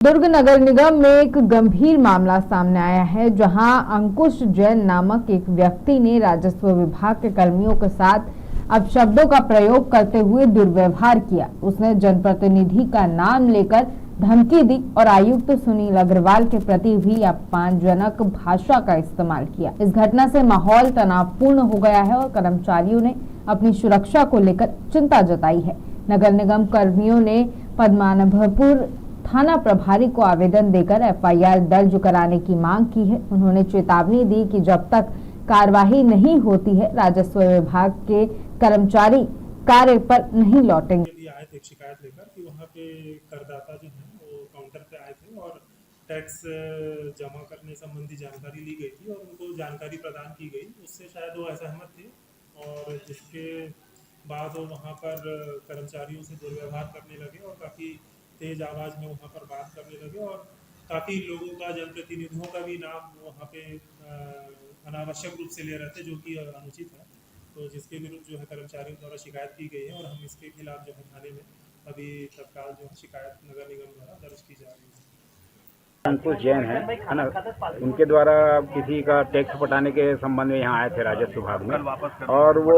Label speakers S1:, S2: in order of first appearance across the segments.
S1: दुर्ग नगर निगम में एक गंभीर मामला सामने आया है, जहां अंकुश जैन नामक एक व्यक्ति ने राजस्व विभाग के कर्मियों के साथ अपशब्दों का प्रयोग करते हुए दुर्व्यवहार किया। उसने जनप्रतिनिधि का नाम लेकर धमकी दी और आयुक्त सुनील अग्रवाल के प्रति भी अपमानजनक भाषा का इस्तेमाल किया। इस घटना से माहौल तनावपूर्ण हो गया है और कर्मचारियों ने अपनी सुरक्षा को लेकर चिंता जताई है। नगर निगम कर्मियों ने पद्मनाभपुर थाना प्रभारी को आवेदन देकर एफआईआर दर्ज कराने की मांग की है। उन्होंने चेतावनी दी कि जब तक कार्यवाही नहीं होती है, राजस्व विभाग के कर्मचारी कार्य पर नहीं लौटेंगे।
S2: आए थे एक शिकायत लेकर कि वहाँ पे करदाता जो है वो काउंटर पे आए थे और टैक्स जमा करने संबंधी जानकारी ली गई थी और उनको जानकारी प्रदान की गई। उससे शायद वो असहमत थे और जिसके बाद वो वहाँ पर कर्मचारियों से दुर्व्यवहार करने लगे और काफ़ी तेज आवाज़ में वहाँ पर बात करने लगे और काफ़ी लोगों का, जनप्रतिनिधियों का भी नाम वहाँ पे अनावश्यक रूप से ले रहे थे, जो कि अनुचित है। तो जिसके विरुद्ध जो है कर्मचारियों द्वारा शिकायत की गई है और हम इसके खिलाफ जो है थाने में अभी तत्काल जो है शिकायत नगर निगम द्वारा दर्ज की जा रही है।
S3: अंकुश जैन है ना, उनके द्वारा किसी का टैक्स पटाने के संबंध में यहाँ आए थे राजस्व विभाग में और वो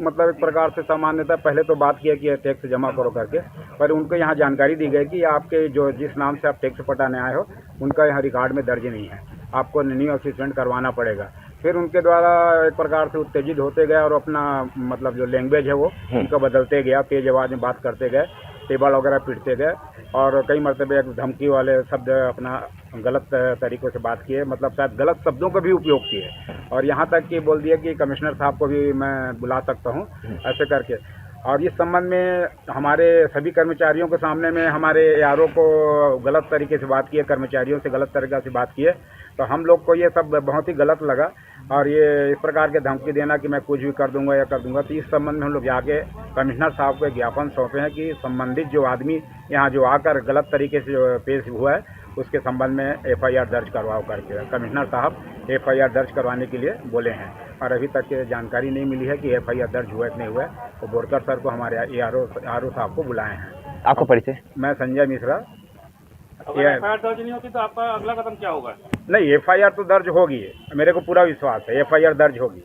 S3: मतलब एक प्रकार से सामान्यतः पहले तो बात किया कि टैक्स जमा करो करके, पर उनको यहाँ जानकारी दी गई कि आपके जो जिस नाम से आप टैक्स पटाने आए हो उनका यहाँ रिकॉर्ड में दर्ज नहीं है, आपको न्यू असिस्टेंट करवाना पड़ेगा। फिर उनके द्वारा एक प्रकार से उत्तेजित होते गए और अपना मतलब जो लैंग्वेज है वो उनका बदलते गया, तेज आवाज़ में बात करते गए, टेबल वगैरह पीटते गए और कई मरतबे एक धमकी वाले शब्द अपना गलत तरीक़ों से बात किए, मतलब शायद गलत शब्दों का भी उपयोग किए और यहाँ तक कि बोल दिया कि कमिश्नर साहब को भी मैं बुला सकता हूँ ऐसे करके। और इस संबंध में हमारे सभी कर्मचारियों के सामने में हमारे यारों को गलत तरीके से बात किए, कर्मचारियों से गलत तरीके से बात किए, तो हम लोग को ये सब बहुत ही गलत लगा और ये इस प्रकार के धमकी देना कि मैं कुछ भी कर दूंगा या कर दूंगा, तो इस संबंध में हम लोग जाके कमिश्नर साहब को ज्ञापन सौंपे हैं कि संबंधित जो आदमी यहाँ जो आकर गलत तरीके से जो पेश हुआ है उसके संबंध में एफआईआर दर्ज करवाओ करके कमिश्नर साहब एफआईआर दर्ज करवाने के लिए बोले हैं और अभी तक जानकारी नहीं मिली है कि एफआईआर दर्ज हुआ कि नहीं हुआ है। तो बोरकर सर को हमारे आरओ साहब को बुलाए हैं।
S4: आपका परिचय?
S3: मैं संजय मिश्रा।
S5: अगर एफआईआर दर्ज नहीं होती तो आपका अगला कदम क्या होगा?
S3: नहीं, एफआईआर तो दर्ज होगी, मेरे को पूरा विश्वास है एफआईआर दर्ज होगी।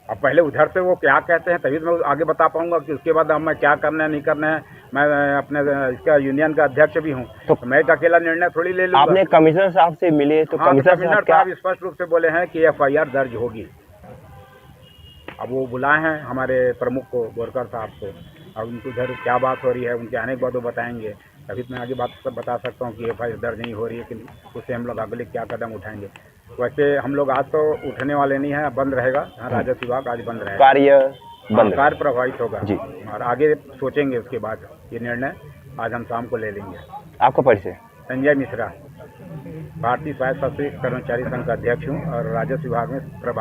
S3: अब पहले उधर से वो क्या कहते हैं तभी तो मैं आगे बता पाऊंगा कि उसके बाद अब मैं क्या करना है नहीं करना है। मैं अपने इसका यूनियन का अध्यक्ष भी हूँ, तो मैं एक अकेला निर्णय थोड़ी ले लूंगा।
S4: आपने कमिश्नर साहब से मिले तो
S3: कमिश्नर साहब स्पष्ट रूप से बोले हैं कि एफआईआर दर्ज होगी। अब वो बुलाए हैं हमारे प्रमुख को, बोरकर साहब को, और उनको उधर क्या बात हो रही है उनके आने के बाद वो बताएंगे, तभी तो मैं आगे बात बता सकता हूँ कि एफआईआर दर्ज नहीं हो रही है कि उससे हम लोग अगले क्या कदम उठाएंगे। वैसे हम लोग आज तो उठने वाले नहीं हैं, बंद रहेगा। हाँ, राजस्व विभाग आज बंद रहेगा, कार्य प्रभावित होगा जी, और आगे सोचेंगे उसके बाद ये निर्णय आज हम शाम को ले लेंगे।
S4: आपका परिचय?
S3: संजय मिश्रा, भारतीय स्वायत्त शासी कर्मचारी संघ का अध्यक्ष हूँ और राजस्व विभाग में प्रभारी